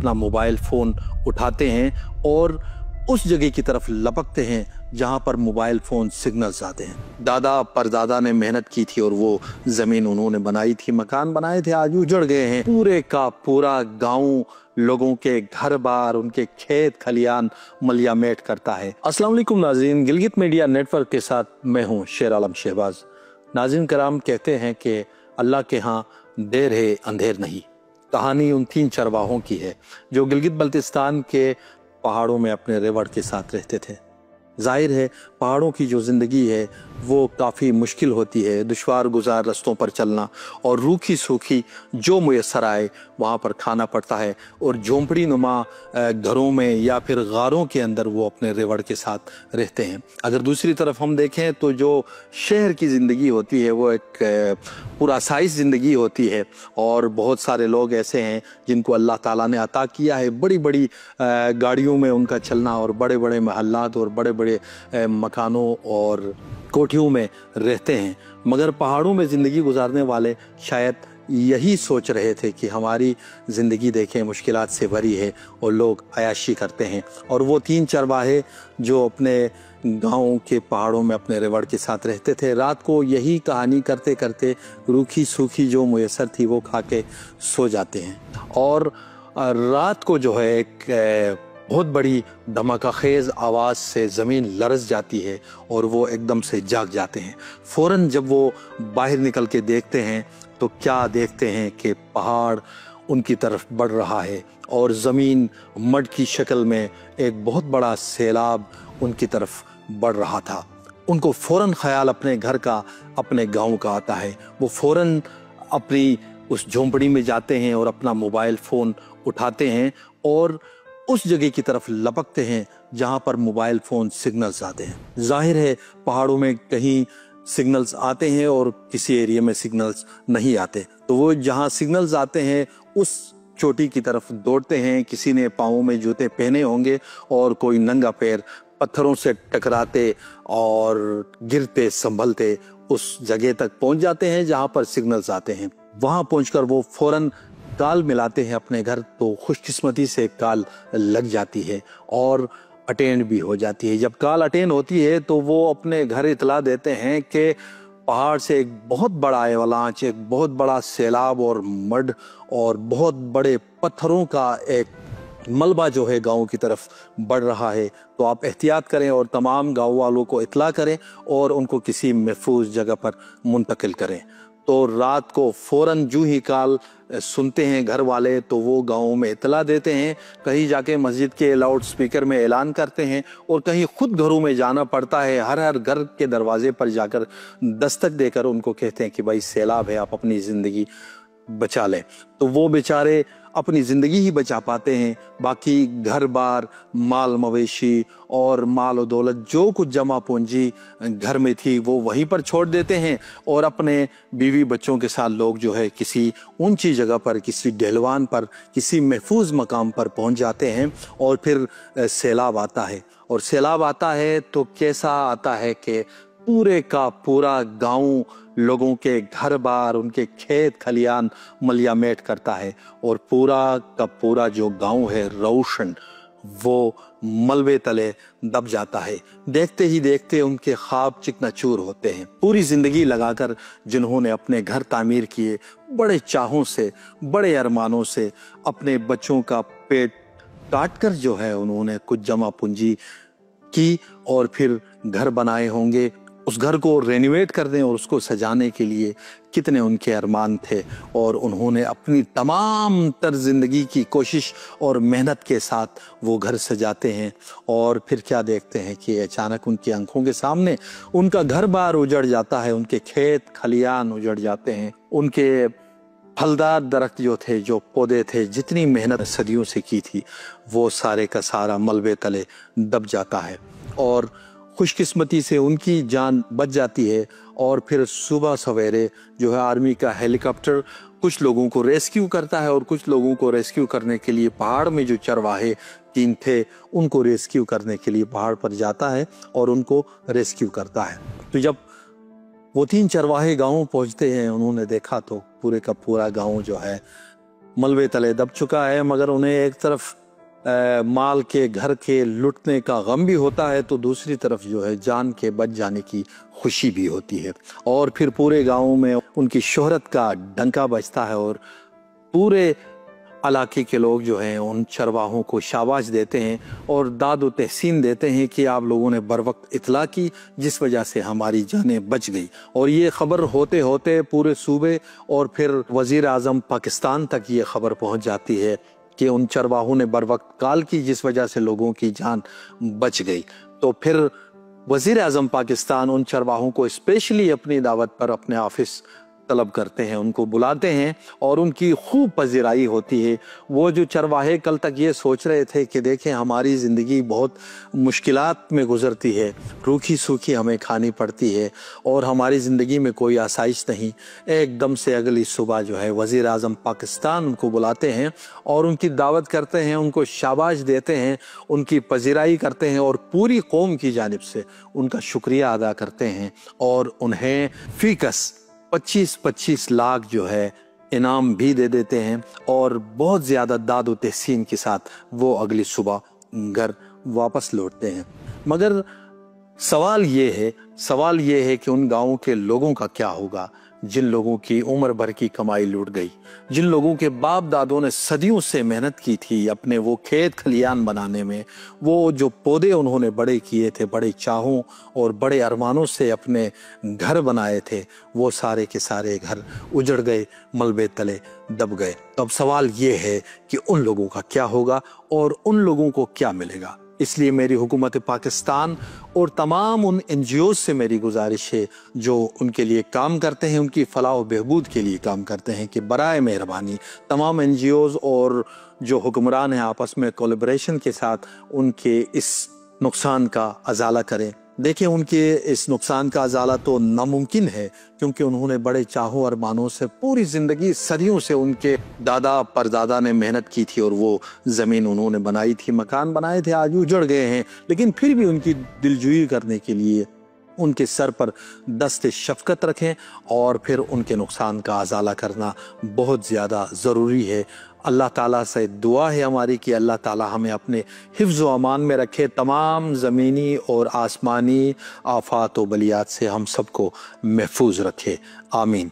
अपना mobile phone उठाते हैं और उस जगह की तरफ लपकते हैं जहां पर मोबाइल फ़ोन सिग्नल्स आते हैं। दादा परदादा ने मेहनत की थी और वो ज़मीन उन्होंने बनाई थी, मकान बनाए थे, आज उजड़ गए हैं। पूरे का पूरा गांव लोगों के घर बार, उनके खेत खलियान मलियामेट करता है। अस्सलाम वालेकुम नाज़रीन, गिलगित मीडिया नेटवर्क के साथ मैं हूँ शेर आलम शहबाज। नाज़रीन कराम, कहते हैं कि अल्लाह के यहाँ देर है अंधेर नहीं। कहानी उन 3 चरवाहों की है जो गिलगित बल्तिस्तान के पहाड़ों में अपने रेवड़ के साथ रहते थे। जाहिर है पहाड़ों की जो ज़िंदगी है वो काफ़ी मुश्किल होती है, दुश्वार गुजार रस्तों पर चलना और रूखी सूखी जो मुयस्सर आए वहाँ पर खाना पड़ता है और झोंपड़ी नुमा घरों में या फिर गारों के अंदर वो अपने रेवड़ के साथ रहते हैं। अगर दूसरी तरफ हम देखें तो जो शहर की ज़िंदगी होती है वो एक पुरआसाइश ज़िंदगी होती है और बहुत सारे लोग ऐसे हैं जिनको अल्लाह ताला ने अता किया है बड़ी बड़ी गाड़ियों में उनका चलना और बड़े बड़े महल्लात और बड़े बड़े मकानों और कोठियों में रहते हैं। मगर पहाड़ों में ज़िंदगी गुजारने वाले शायद यही सोच रहे थे कि हमारी ज़िंदगी देखें मुश्किलात से भरी है और लोग अयाशी करते हैं। और वो 3 चरवाहे जो अपने गाँव के पहाड़ों में अपने रेवड़ के साथ रहते थे, रात को यही कहानी करते करते रूखी सूखी जो मुयस्सर थी वो खा के सो जाते हैं। और रात को जो है एक बहुत बड़ी धमाकाखेज आवाज़ से ज़मीन लरज़ जाती है और वो एकदम से जाग जाते हैं। फ़ौरन जब वो बाहर निकल के देखते हैं तो क्या देखते हैं कि पहाड़ उनकी तरफ बढ़ रहा है और ज़मीन मड की शक्ल में एक बहुत बड़ा सैलाब उनकी तरफ बढ़ रहा था। उनको फ़ौरन ख्याल अपने घर का, अपने गांव का आता है। वो फ़ौरन अपनी उस झोंपड़ी में जाते हैं और अपना मोबाइल फ़ोन उठाते हैं और उस जगह की तरफ लपकते हैं जहां पर मोबाइल फ़ोन सिग्नल्स आते हैं। जाहिर है पहाड़ों में कहीं सिग्नल्स आते हैं और किसी एरिया में सिग्नल्स नहीं आते, तो वो जहां सिग्नल्स आते हैं उस चोटी की तरफ दौड़ते हैं। किसी ने पाँवों में जूते पहने होंगे और कोई नंगा पैर पत्थरों से टकराते और गिरते संभलते उस जगह तक पहुंच जाते हैं जहां पर सिग्नल्स आते हैं। वहां पहुंचकर वो फ़ौरन कॉल मिलाते हैं अपने घर, तो खुशकिस्मती से कॉल लग जाती है और अटेंड भी हो जाती है। जब कॉल अटेंड होती है तो वो अपने घर इतला देते हैं कि पहाड़ से एक बहुत बड़ा एवलांच, एक बहुत बड़ा सैलाब और मड और बहुत बड़े पत्थरों का एक मलबा जो है गांव की तरफ बढ़ रहा है। तो आप एहतियात करें और तमाम गांव वालों को इतला करें और उनको किसी महफूज जगह पर मुंतकिल करें। तो रात को फ़ौरन जो ही कॉल सुनते हैं घर वाले तो वो गाँव में इतला देते हैं, कहीं जाके मस्जिद के लाउड स्पीकर में ऐलान करते हैं और कहीं खुद घरों में जाना पड़ता है। हर घर के दरवाजे पर जाकर दस्तक देकर उनको कहते हैं कि भाई सैलाब है, आप अपनी ज़िंदगी बचा लें। तो वो बेचारे अपनी ज़िंदगी ही बचा पाते हैं, बाकी घर बार, माल मवेशी और माल और दौलत जो कुछ जमा पूंजी घर में थी वो वहीं पर छोड़ देते हैं और अपने बीवी बच्चों के साथ लोग जो है किसी ऊंची जगह पर, किसी ढलवान पर, किसी महफूज मकाम पर पहुंच जाते हैं। और फिर सैलाब आता है और सैलाब आता है तो कैसा आता है कि पूरे का पूरा गांव लोगों के घर बार, उनके खेत खलियान मलियामेट करता है और पूरा का पूरा जो गांव है रोशन वो मलबे तले दब जाता है। देखते ही देखते उनके ख्वाब चिकनाचूर होते हैं। पूरी जिंदगी लगाकर जिन्होंने अपने घर तामीर किए, बड़े चाहों से, बड़े अरमानों से अपने बच्चों का पेट काट कर जो है उन्होंने कुछ जमा पूंजी की और फिर घर बनाए होंगे। उस घर को रेनोवेट करने और उसको सजाने के लिए कितने उनके अरमान थे और उन्होंने अपनी तमाम तर जिंदगी की कोशिश और मेहनत के साथ वो घर सजाते हैं। और फिर क्या देखते हैं कि अचानक उनकी आंखों के सामने उनका घर बार उजड़ जाता है, उनके खेत खलियान उजड़ जाते हैं, उनके फलदार दरख्त जो थे, जो पौधे थे, जितनी मेहनत सदियों से की थी वो सारे का सारा मलबे तले दब जाता है और खुशकिस्मती से उनकी जान बच जाती है। और फिर सुबह सवेरे जो है आर्मी का हेलीकॉप्टर कुछ लोगों को रेस्क्यू करता है और कुछ लोगों को रेस्क्यू करने के लिए पहाड़ में जो चरवाहे 3 थे उनको रेस्क्यू करने के लिए पहाड़ पर जाता है और उनको रेस्क्यू करता है। तो जब वो 3 चरवाहे गाँव पहुँचते हैं, उन्होंने देखा तो पूरे का पूरा गाँव जो है मलबे तले दब चुका है, मगर उन्हें एक तरफ माल के घर के लुटने का गम भी होता है तो दूसरी तरफ जो है जान के बच जाने की खुशी भी होती है। और फिर पूरे गांव में उनकी शोहरत का डंका बजता है और पूरे इलाके के लोग जो हैं उन चरवाहों को शाबाश देते हैं और दाद व तहसीन देते हैं कि आप लोगों ने बर वक्त इतला की, जिस वजह से हमारी जानें बच गई। और ये खबर होते होते पूरे सूबे और फिर वज़ीर आज़म पाकिस्तान तक ये खबर पहुंच जाती है कि उन चरवाहों ने बर वक्त कॉल की, जिस वजह से लोगों की जान बच गई। तो फिर वज़ीर आज़म पाकिस्तान उन चरवाहों को स्पेशली अपनी दावत पर अपने ऑफिस तलब करते हैं, उनको बुलाते हैं और उनकी खूब पजीराई होती है। वो जो चरवाहे कल तक ये सोच रहे थे कि देखें हमारी ज़िंदगी बहुत मुश्किलात में गुजरती है, रूखी सूखी हमें खानी पड़ती है और हमारी ज़िंदगी में कोई आसाइश नहीं, एकदम से अगली सुबह जो है वज़ीर आज़म पाकिस्तान उनको बुलाते हैं और उनकी दावत करते हैं, उनको शाबाश देते हैं, उनकी पजीराई करते हैं और पूरी कौम की जानिब से उनका शुक्रिया अदा करते हैं और उन्हें फ़ीकस 25-25 लाख जो है इनाम भी दे देते हैं और बहुत ज़्यादा दाद व तहसीन के साथ वो अगली सुबह घर वापस लौटते हैं। मगर सवाल ये है कि उन गाँवों के लोगों का क्या होगा जिन लोगों की उम्र भर की कमाई लूट गई, जिन लोगों के बाप दादों ने सदियों से मेहनत की थी अपने वो खेत खलियान बनाने में, वो जो पौधे उन्होंने बड़े किए थे, बड़े चाहों और बड़े अरमानों से अपने घर बनाए थे, वो सारे के सारे घर उजड़ गए, मलबे तले दब गए। तो अब सवाल ये है कि उन लोगों का क्या होगा और उन लोगों को क्या मिलेगा। इसलिए मेरी हुकूमत पाकिस्तान और तमाम उन NGOs से मेरी गुजारिश है जो उनके लिए काम करते हैं, उनकी फलाह व बहबूद के लिए काम करते हैं, कि बराए मेहरबानी तमाम NGOs और जो हुक्मरान हैं आपस में कोलैबोरेशन के साथ उनके इस नुकसान का अजाला करें। देखिए उनके इस नुकसान का अजाला तो नामुमकिन है क्योंकि उन्होंने बड़े चाहों और मानों से पूरी ज़िंदगी सदियों से उनके दादा परदादा ने मेहनत की थी और वो ज़मीन उन्होंने बनाई थी, मकान बनाए थे, आज उजड़ गए हैं, लेकिन फिर भी उनकी दिलजोई करने के लिए उनके सर पर दस्ते शफ़क़त रखें और फिर उनके नुकसान का अजाला करना बहुत ज़्यादा ज़रूरी है। अल्लाह ताला से दुआ है हमारी कि अल्लाह ताला हमें अपने हिफ्ज़ व अमान में रखे, तमाम ज़मीनी और आसमानी आफ़ात व बलियात से हम सबको महफूज रखे। आमीन।